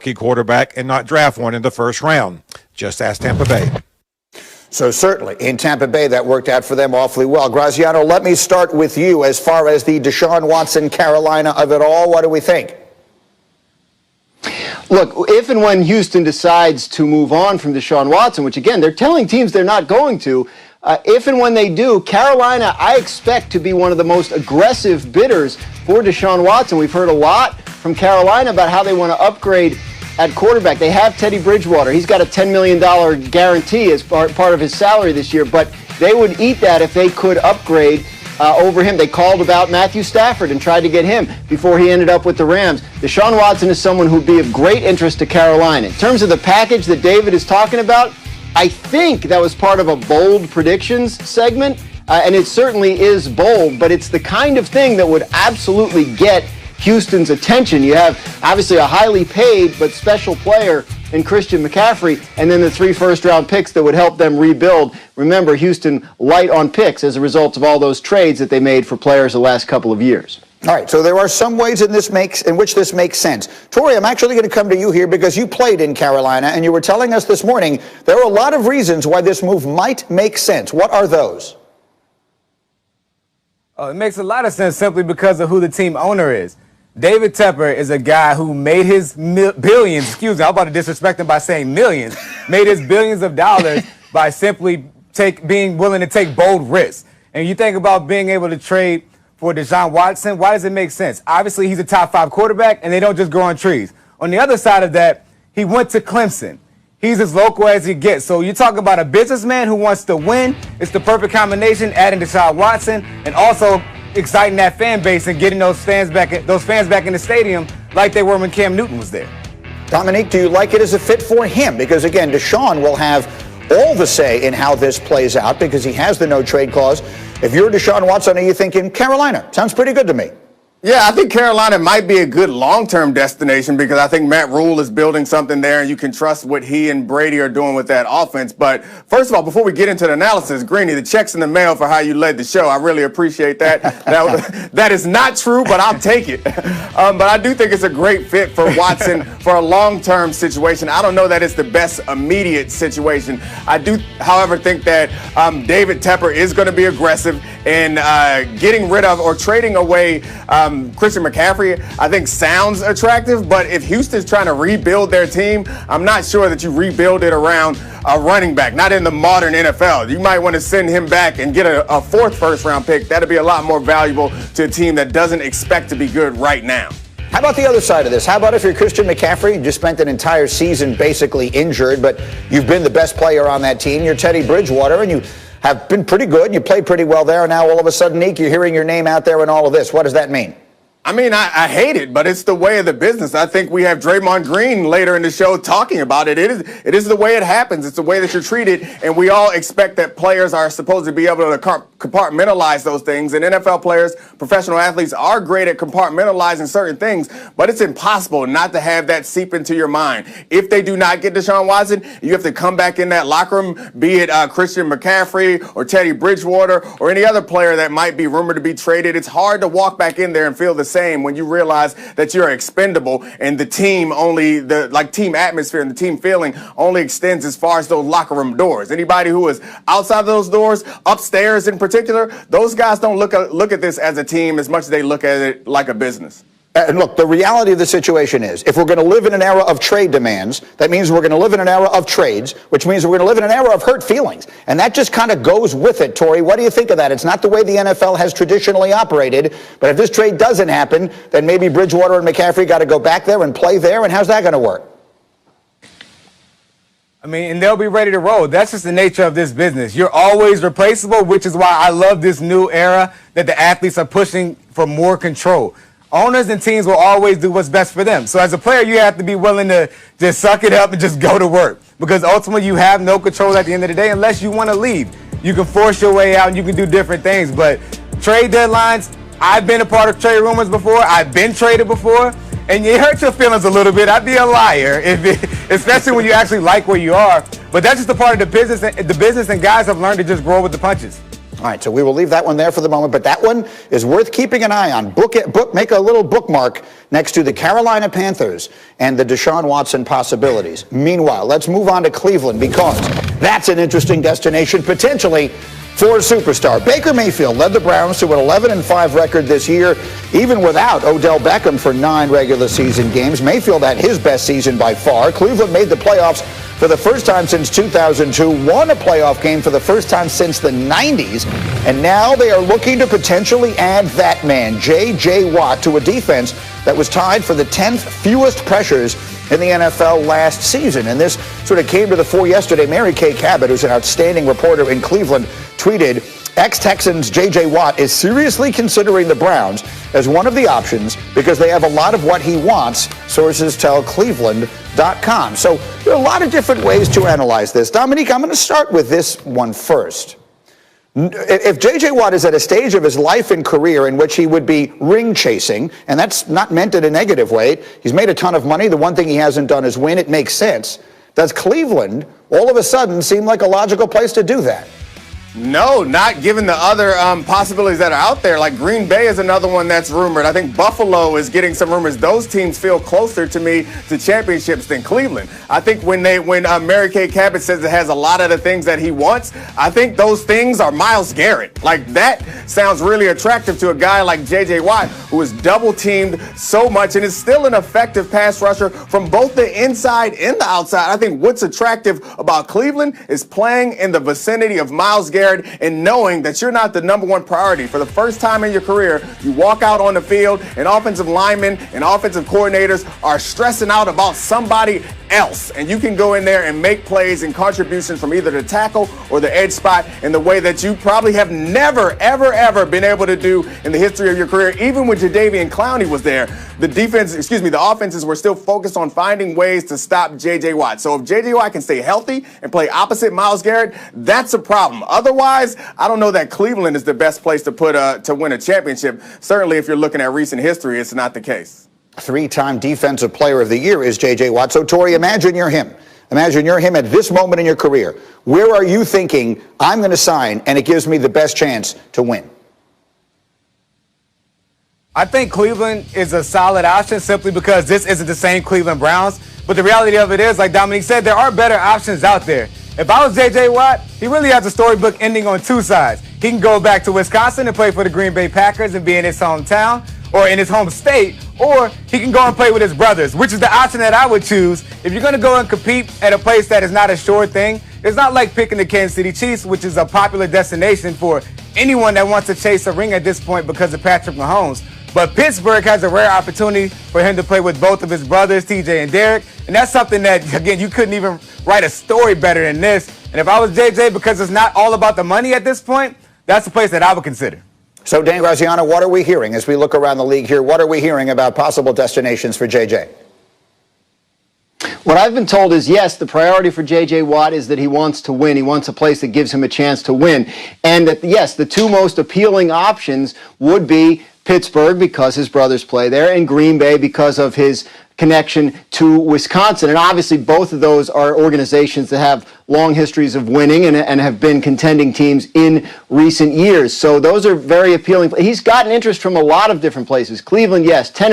rookie quarterback and not draft one in the first round. Just ask Tampa Bay. So certainly in Tampa Bay, that worked out for them awfully well. Graziano, let me start with you as far as the Deshaun Watson Carolina of it all. What do we think? Look, if and when Houston decides to move on from Deshaun Watson, which again, they're telling teams they're not going to, if and when they do, Carolina, I expect to be one of the most aggressive bidders for Deshaun Watson. We've heard a lot from Carolina about how they want to upgrade at quarterback. They have Teddy Bridgewater. He's got a $10 million guarantee as part of his salary this year, but they would eat that if they could upgrade over him. They called about Matthew Stafford and tried to get him before he ended up with the Rams. Deshaun Watson is someone who'd be of great interest to Carolina. In terms of the package that David is talking about, I think that was part of a bold predictions segment, and it certainly is bold, but it's the kind of thing that would absolutely get Houston's attention. You have obviously a highly paid but special player in Christian McCaffrey, and then the 3 first-round picks that would help them rebuild. Remember, Houston light on picks as a result of all those trades that they made for players the last couple of years. All right, so there are some ways in which this makes sense. Torrey, I'm actually going to come to you here because you played in Carolina, and you were telling us this morning there are a lot of reasons why this move might make sense. What are those? It makes a lot of sense simply because of who the team owner is. David Tepper is a guy who made his billions, I'm about to disrespect him by saying millions, made his billions of dollars by simply being willing to take bold risks. And you think about being able to trade for Deshaun Watson, why does it make sense? Obviously, he's a top 5 quarterback, and they don't just grow on trees. On the other side of that, he went to Clemson. He's as local as he gets. So you talk about a businessman who wants to win. It's the perfect combination, adding Deshaun Watson and also exciting that fan base and getting those fans back in the stadium like they were when Cam Newton was there. Dominique, do you like it as a fit for him? Because again, Deshaun will have all the say in how this plays out because he has the no trade clause. If you're Deshaun Watson, are you thinking Carolina? Sounds pretty good to me. Yeah, I think Carolina might be a good long-term destination because I think Matt Rule is building something there, and you can trust what he and Brady are doing with that offense. But first of all, before we get into the analysis, Greeny, the check's in the mail for how you led the show. I really appreciate that. That is not true, but I'll take it. But I do think it's a great fit for Watson for a long-term situation. I don't know that it's the best immediate situation. I do, however, think that David Tepper is going to be aggressive in getting rid of or trading away Christian McCaffrey. I think sounds attractive, but if Houston's trying to rebuild their team, I'm not sure that you rebuild it around a running back, not in the modern NFL. You might want to send him back and get a 4th first-round pick. That'd be a lot more valuable to a team that doesn't expect to be good right now. How about the other side of this? How about if you're Christian McCaffrey, you just spent an entire season basically injured, but you've been the best player on that team. You're Teddy Bridgewater, and you have been pretty good. You played pretty well there, and now all of a sudden, Nick, you're hearing your name out there and all of this. What does that mean? I mean, I hate it, but it's the way of the business. I think we have Draymond Green later in the show talking about it. It is the way it happens. It's the way that you're treated, and we all expect that players are supposed to be able to compartmentalize those things. And NFL players, professional athletes are great at compartmentalizing certain things, but it's impossible not to have that seep into your mind. If they do not get Deshaun Watson, you have to come back in that locker room, be it Christian McCaffrey or Teddy Bridgewater or any other player that might be rumored to be traded. It's hard to walk back in there and feel the same when you realize that you're expendable and the team team atmosphere and the team feeling only extends as far as those locker room doors. Anybody who is outside of those doors, upstairs in particular, those guys don't look at this as a team as much as they look at it like a business. And look, the reality of the situation is, if we're going to live in an era of trade demands, that means we're going to live in an era of trades, which means we're going to live in an era of hurt feelings. And that just kind of goes with it, Torrey. What do you think of that? It's not the way the NFL has traditionally operated, but if this trade doesn't happen, then maybe Bridgewater and McCaffrey got to go back there and play there, and how's that going to work? I mean, and they'll be ready to roll. That's just the nature of this business. You're always replaceable, which is why I love this new era that the athletes are pushing for more control. Owners and teams will always do what's best for them. So as a player, you have to be willing to just suck it up and just go to work, because ultimately you have no control at the end of the day unless you want to leave. You can force your way out and you can do different things, but trade deadlines, I've been a part of trade rumors before. I've been traded before, and it hurts your feelings a little bit. I'd be a liar, especially when you actually like where you are. But that's just a part of the business, and guys have learned to just grow with the punches. All right, so we will leave that one there for the moment, but that one is worth keeping an eye on. Make a little bookmark next to the Carolina Panthers and the Deshaun Watson possibilities. Meanwhile, let's move on to Cleveland, because that's an interesting destination potentially for a superstar. Baker Mayfield led the Browns to an 11-5 record this year, even without Odell Beckham for 9 regular season games. Mayfield had his best season by far. Cleveland made the playoffs for the first time since 2002, won a playoff game for the first time since the 90s, and now they are looking to potentially add that man, J.J. Watt, to a defense that was tied for the 10th fewest pressures in the NFL last season. And this sort of came to the fore yesterday. Mary Kay Cabot, who's an outstanding reporter in Cleveland, tweeted, ex-Texans J.J. Watt is seriously considering the Browns as one of the options because they have a lot of what he wants, sources tell Cleveland.com. So there are a lot of different ways to analyze this. Dominique, I'm going to start with this one first. If J.J. Watt is at a stage of his life and career in which he would be ring chasing, and that's not meant in a negative way, he's made a ton of money. The one thing he hasn't done is win. It makes sense. Does Cleveland all of a sudden seem like a logical place to do that? No, not given the other possibilities that are out there. Like Green Bay is another one that's rumored. I think Buffalo is getting some rumors. Those teams feel closer to me to championships than Cleveland. I think when Mary Kay Cabot says it has a lot of the things that he wants, I think those things are Myles Garrett. Like that sounds really attractive to a guy like J.J. Watt, who is double teamed so much and is still an effective pass rusher from both the inside and the outside. I think what's attractive about Cleveland is playing in the vicinity of Myles Garrett and knowing that you're not the number one priority. For the first time in your career, you walk out on the field and offensive linemen and offensive coordinators are stressing out about somebody else. And you can go in there and make plays and contributions from either the tackle or the edge spot in the way that you probably have never, ever, ever been able to do in the history of your career. Even when Jadeveon Clowney was there, the offenses were still focused on finding ways to stop J.J. Watt. So if J.J. Watt can stay healthy and play opposite Myles Garrett, that's a problem. Otherwise, I don't know that Cleveland is the best place to to win a championship. Certainly, if you're looking at recent history, it's not the case. 3-time Defensive Player of the Year is J.J. Watt. So, Tori, imagine you're him. Imagine you're him at this moment in your career. Where are you thinking, I'm going to sign, and it gives me the best chance to win? I think Cleveland is a solid option simply because this isn't the same Cleveland Browns. But the reality of it is, like Dominique said, there are better options out there. If I was J.J. Watt, he really has a storybook ending on two sides. He can go back to Wisconsin and play for the Green Bay Packers and be in his hometown or in his home state, or he can go and play with his brothers, which is the option that I would choose. If you're going to go and compete at a place that is not a sure thing, it's not like picking the Kansas City Chiefs, which is a popular destination for anyone that wants to chase a ring at this point because of Patrick Mahomes. But Pittsburgh has a rare opportunity for him to play with both of his brothers, TJ and Derek. And that's something that, again, you couldn't even write a story better than this. And if I was JJ, because it's not all about the money at this point, that's the place that I would consider. So, Dan Graziano, what are we hearing as we look around the league here? What are we hearing about possible destinations for JJ? What I've been told is, yes, the priority for J.J. Watt is that he wants to win. He wants a place that gives him a chance to win. And that, yes, the two most appealing options would be Pittsburgh because his brothers play there and Green Bay because of his connection to Wisconsin. And obviously both of those are organizations that have long histories of winning and have been contending teams in recent years. So those are very appealing. He's gotten interest from a lot of different places. Cleveland, yes. Tennessee.